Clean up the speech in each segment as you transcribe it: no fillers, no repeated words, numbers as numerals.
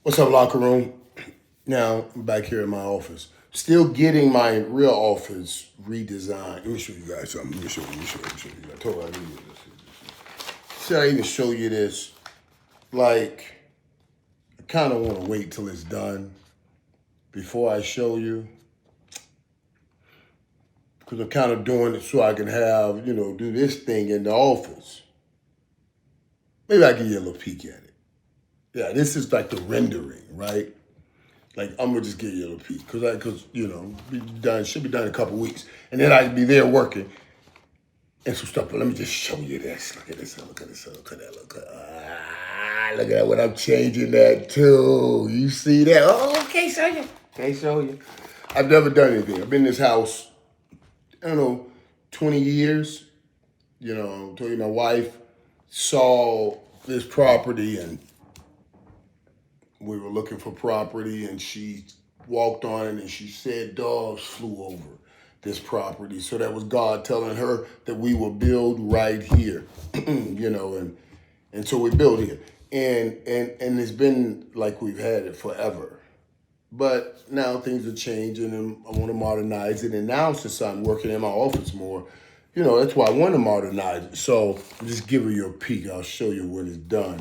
What's up, locker room? Now I'm back here in my office, still getting my real office redesigned. Let me show you guys something. Let me show you. I told you I needed this. Should I even show you this? Like, I kind of want to wait till it's done before I show you, because I'm kind of doing it so I can have, do this thing in the office. Maybe I give you a little peek at it. Yeah, this is like the rendering, right? Like, I'm gonna just give you a little peek, because should be done in a couple weeks, and then I'd be there working and some stuff. But let me just show you this. Look at this. Look at this. Look at that. Look at that. What I'm changing that to. You see that? Oh, can't show you. Can't show you. I've never done anything. I've been in this house, I don't know, 20 years. I told you my wife saw this property, and we were looking for property, and she walked on it and she said dogs flew over this property. So that was God telling her that we will build right here, and so we built here. And it's been like we've had it forever. But now things are changing, and I want to modernize it. And now, since I'm working in my office more, that's why I want to modernize it. So I'm just giving you a peek. I'll show you when it's done.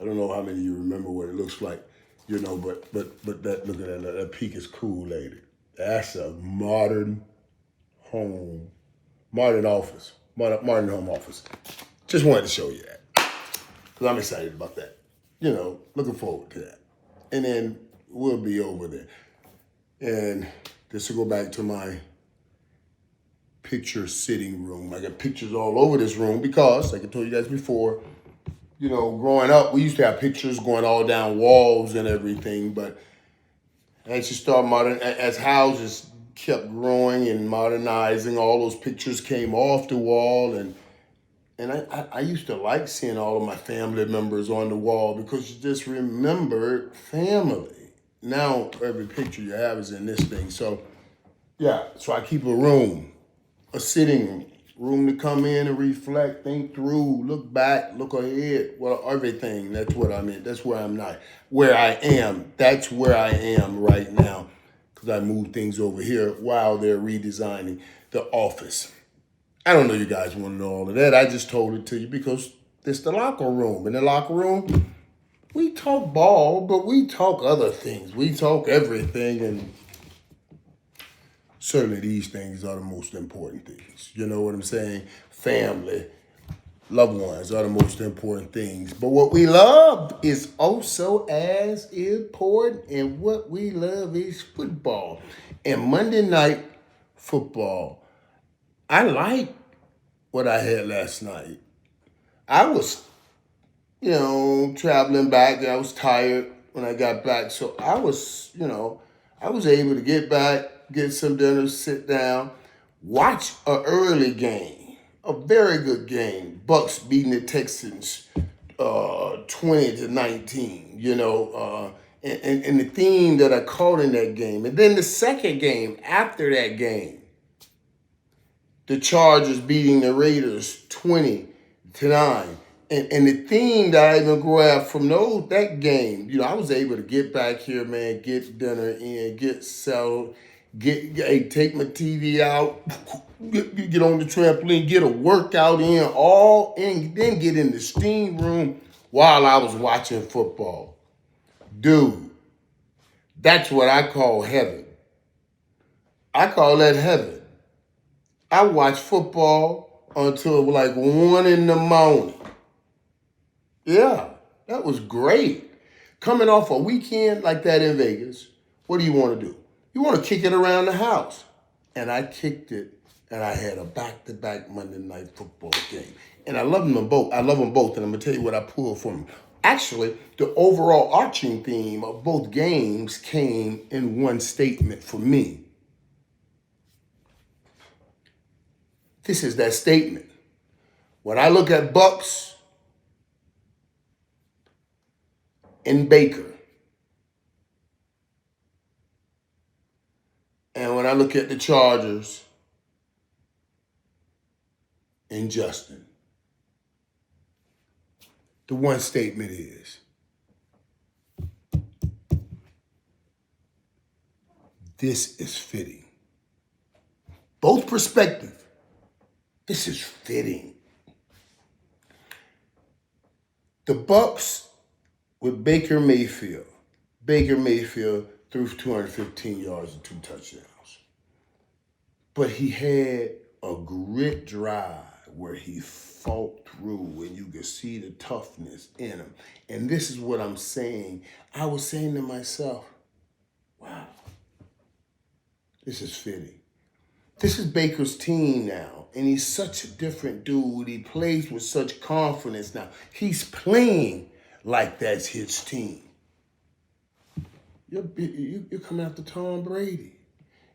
I don't know how many of you remember what it looks like, but that, look at that peak is cool, lady. That's a modern home, modern office, modern home office. Just wanted to show you that, because I'm excited about that. Looking forward to that. And then we'll be over there. And this will go back to my picture sitting room. I got pictures all over this room because, like I told you guys before, growing up, we used to have pictures going all down walls and everything, but as you start as houses kept growing and modernizing, all those pictures came off the wall, and I used to like seeing all of my family members on the wall, because you just remembered family. Now every picture you have is in this thing. So yeah, so I keep a sitting room to come in and reflect, think through, look back, look ahead. Well, everything. That's what I meant. That's where I'm not. Where I am. That's where I am right now, because I moved things over here while they're redesigning the office. I don't know you guys want to know all of that. I just told it to you because it's the locker room. In the locker room, we talk ball, but we talk other things. We talk everything, and certainly these things are the most important things. You know what I'm saying? Family, loved ones are the most important things. But what we love is also as important, and what we love is football. And Monday night football, I like what I had last night. I was, traveling back. I was tired when I got back. So I was able to get back, get some dinner, sit down, watch an early game, a very good game. Bucs beating the Texans 20-19, and the theme that I caught in that game. And then the second game, after that game, the Chargers beating the Raiders 20-9. And the theme that I even grabbed from that game, I was able to get back here, man, get dinner in, get settled, take my TV out, get on the trampoline, get a workout in, then get in the steam room while I was watching football. Dude, that's what I call heaven. I call that heaven. I watched football until like 1 in the morning. Yeah, that was great. Coming off a weekend like that in Vegas, what do you want to do? You want to kick it around the house. And I kicked it, and I had a back-to-back Monday night football game. And I love them both. And I'm going to tell you what I pulled from them. Actually, the overall arching theme of both games came in one statement for me. This is that statement. When I look at Bucs and Baker, and when I look at the Chargers and Justin, the one statement is, this is fitting. Both perspectives. This is fitting. The Bucs with Baker Mayfield. Baker Mayfield threw for 215 yards and 2 touchdowns. But he had a grit drive where he fought through and you could see the toughness in him. And this is what I'm saying. I was saying to myself, wow, this is fitting. This is Baker's team now, and he's such a different dude. He plays with such confidence now. He's playing like that's his team. You're coming after Tom Brady.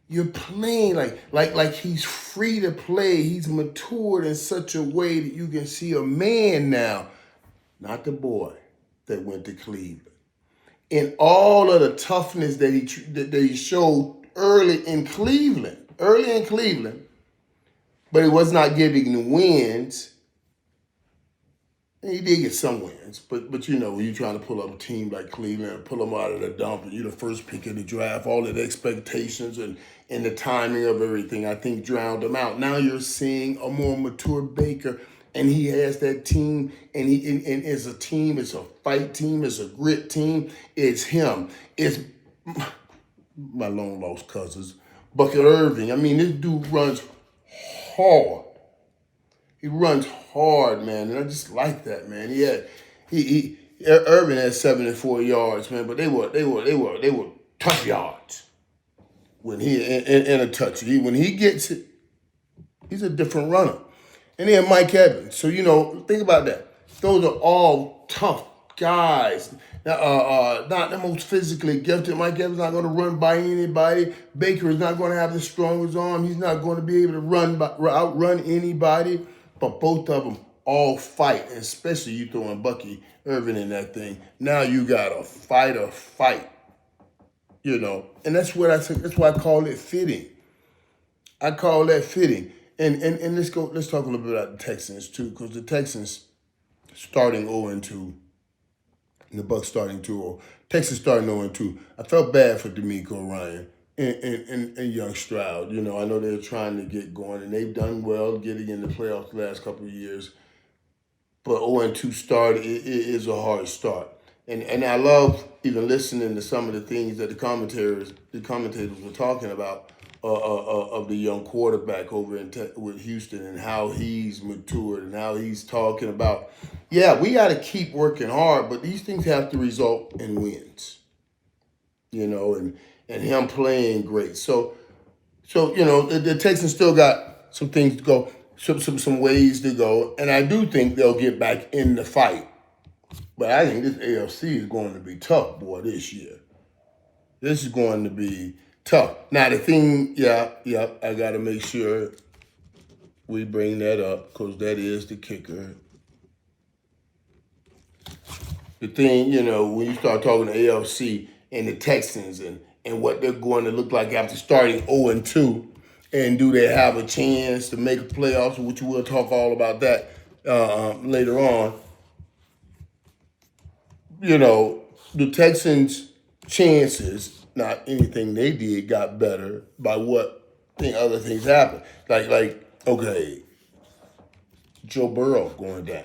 You're playing like he's free to play. He's matured in such a way that you can see a man now, not the boy that went to Cleveland. And all of the toughness that he showed early in Cleveland, but he was not getting the wins. And he did get some wins, but you know, when you're trying to pull up a team like Cleveland and pull them out of the dump, and you're the first pick in the draft, all of the expectations and the timing of everything, I think drowned him out. Now you're seeing a more mature Baker, and he has that team, and as a team, it's a fight team, it's a grit team, it's him. It's my long lost cousins, Bucket Irvin. I mean, this dude runs hard. He runs hard, man, and I just like that, man. Irvin had 74 yards, man, but they were tough yards when he in a touch. When he gets it, he's a different runner. And then Mike Evans. So think about that. Those are all tough guys. Not the most physically gifted. Mike Evans is not going to run by anybody. Baker is not going to have the strongest arm. He's not going to be able to outrun anybody. But both of them all fight, and especially you throwing Bucky Irvin in that thing. Now you got a fight. And that's what I said. That's why I call it fitting. I call that fitting. And let's talk a little bit about the Texans too, because the Texans starting 0-2, and the Bucs starting 2-0. Texans starting 0-2. I felt bad for D'Amico Ryan and young Stroud. I know they're trying to get going, and they've done well getting in the playoffs the last couple of years. But 0-2 start is a hard start. And I love even listening to some of the things that the commentators were talking about of the young quarterback over with Houston, and how he's matured, and how he's talking about, we got to keep working hard, but these things have to result in wins, and him playing great. So the Texans still got some things to go, some ways to go, and I do think they'll get back in the fight. But I think this AFC is going to be tough, boy, this year. This is going to be tough. Now, the thing, I got to make sure we bring that up, because that is the kicker. The thing, when you start talking to AFC and the Texans and what they're going to look like after starting 0-2, and do they have a chance to make a playoffs, which we'll talk all about that later on. The Texans' chances, not anything they did, got better by other things happened. Okay, Joe Burrow going down.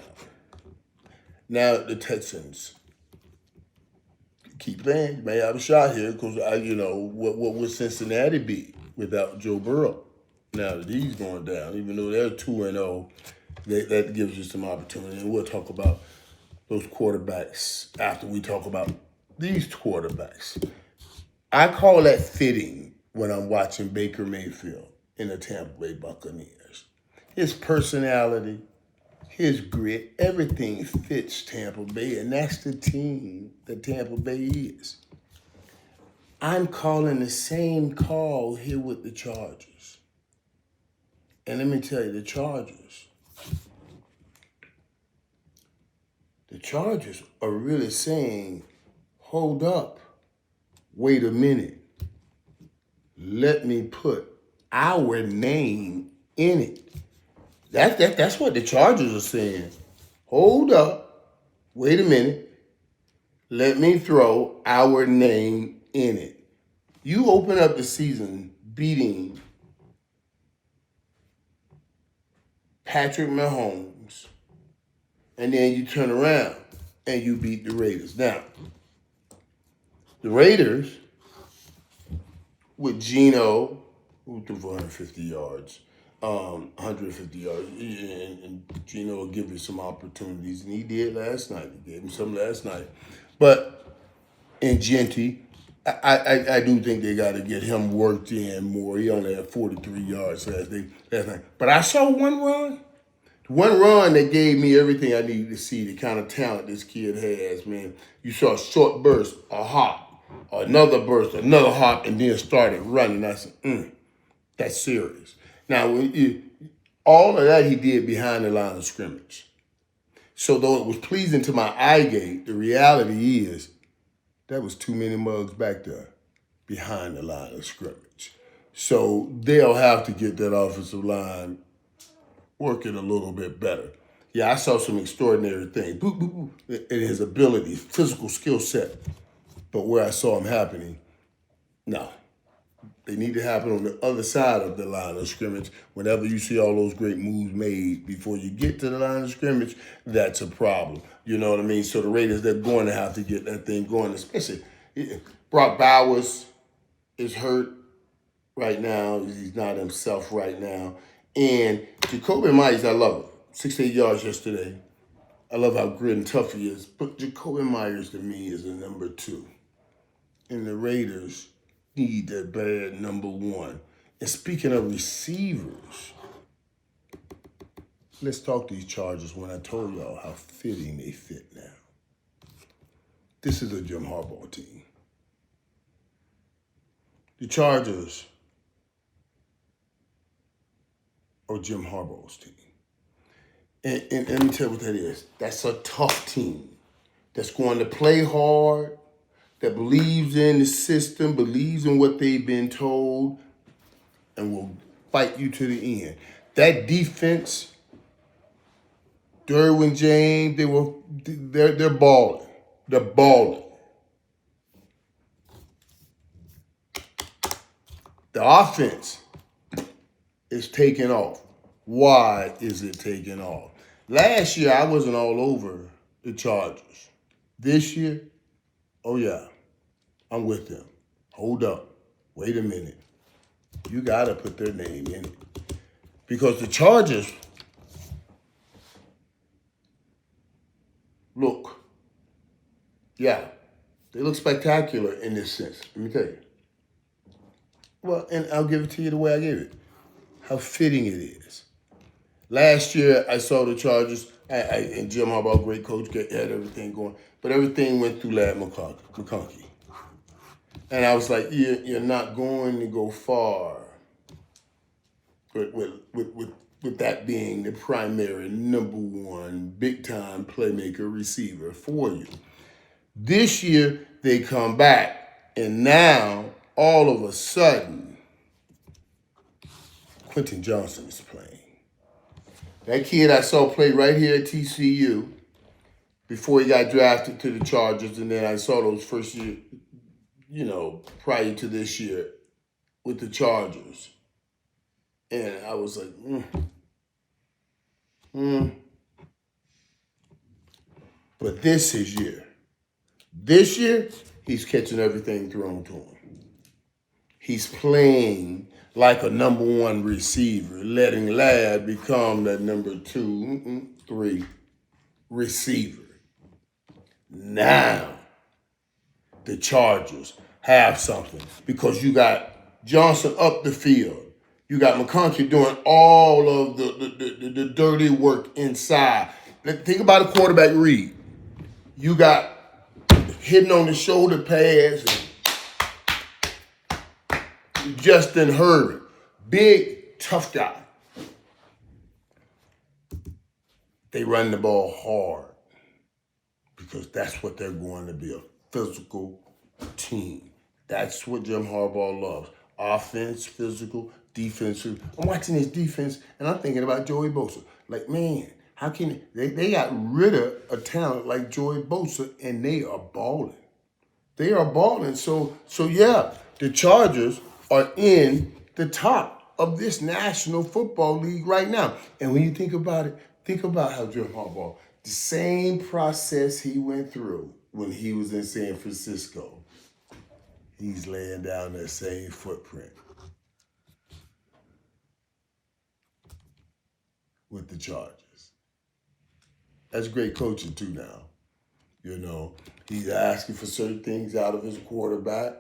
Now the Texans keep playing. You may have a shot here, because what would Cincinnati be without Joe Burrow? Now that he's going down, even though they're 2-0, that gives you some opportunity. And we'll talk about those quarterbacks after we talk about these quarterbacks. I call that fitting when I'm watching Baker Mayfield in the Tampa Bay Buccaneers. His personality, his grit, everything fits Tampa Bay, and that's the team that Tampa Bay is. I'm calling the same call here with the Chargers. And let me tell you, the Chargers are really saying, hold up, wait a minute. Let me put our name in it. That's what the Chargers are saying. Hold up, wait a minute. Let me throw our name in it. You open up the season beating Patrick Mahomes, and then you turn around and you beat the Raiders. Now, the Raiders with Geno, who threw for 150 yards, 150 yards, and Geno will give you some opportunities, and he did last night. He gave him some last night. But in Genty, I do think they got to get him worked in more. He only had 43 yards last night. But I saw one run that gave me everything I needed to see the kind of talent this kid has, man. You saw a short burst, a hop, another burst, another hop, and then started running. I said, that's serious. Now, all of that he did behind the line of scrimmage. So though it was pleasing to my eye gate, the reality is that was too many mugs back there behind the line of scrimmage. So they'll have to get that offensive line working a little bit better. Yeah, I saw some extraordinary things. In his ability, physical skill set. But where I saw him happening, no. They need to happen on the other side of the line of scrimmage. Whenever you see all those great moves made before you get to the line of scrimmage, that's a problem. You know what I mean? So the Raiders, they're going to have to get that thing going, especially Brock Bowers is hurt right now. He's not himself right now. And Jacoby Myers, I love him. 68 yards yesterday. I love how grit and tough he is. But Jacoby Myers, to me, is a number 2. And the Raiders need that bad number 1. And speaking of receivers, let's talk these Chargers when I told y'all how fitting they fit now. This is a Jim Harbaugh team. The Chargers are Jim Harbaugh's team. And let me tell you what that is. That's a tough team that's going to play hard, that believes in the system, believes in what they've been told, and will fight you to the end. That defense, Derwin James, they're balling. They're balling. The offense is taking off. Why is it taking off? Last year, I wasn't all over the Chargers. This year, oh yeah, I'm with them. Hold up. Wait a minute. You got to put their name in it. Because the Chargers, look, yeah, they look spectacular in this sense. Let me tell you. Well, and I'll give it to you the way I gave it. How fitting it is. Last year, I saw the Chargers, and Jim Harbaugh, great coach, had everything going. But everything went through Lad McConkey. And I was like, you're not going to go far with that being the primary number 1 big-time playmaker receiver for you. This year, they come back, and now, all of a sudden, Quentin Johnson is playing. That kid I saw play right here at TCU before he got drafted to the Chargers, and then I saw those first year, prior to this year with the Chargers. And I was like, But this is year. This year, he's catching everything thrown to him. He's playing like a number 1 receiver, letting Ladd become that number 2, 3 receiver. Now, the Chargers have something because you got Johnson up the field. You got McConkey doing all of the dirty work inside. Think about a quarterback read. You got hitting on the shoulder pass. Justin Irvin, big, tough guy. They run the ball hard because that's what they're going to be, a physical team. That's what Jim Harbaugh loves. Offense, physical, defensive. I'm watching this defense, and I'm thinking about Joey Bosa. Like, man, how can they got rid of a talent like Joey Bosa, and they are balling. They are balling. So yeah, the Chargers are in the top of this National Football League right now. And when you think about it, think about how Jim Harbaugh, the same process he went through when he was in San Francisco, he's laying down that same footprint with the Chargers. That's great coaching too now. You know, he's asking for certain things out of his quarterback.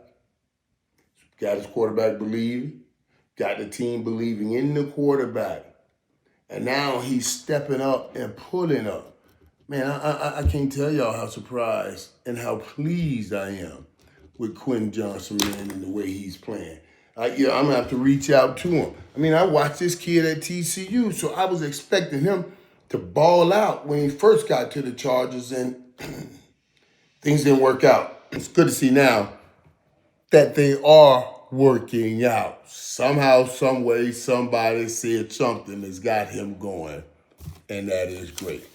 Got his quarterback believing. Got the team believing in the quarterback. And now he's stepping up and pulling up. Man, I can't tell y'all how surprised and how pleased I am with Quentin Johnson, man, and the way he's playing. I'm going to have to reach out to him. I mean, I watched this kid at TCU, so I was expecting him to ball out when he first got to the Chargers, and things didn't work out. It's good to see now that they are working out. Somehow, some way, somebody said something that's got him going, and that is great.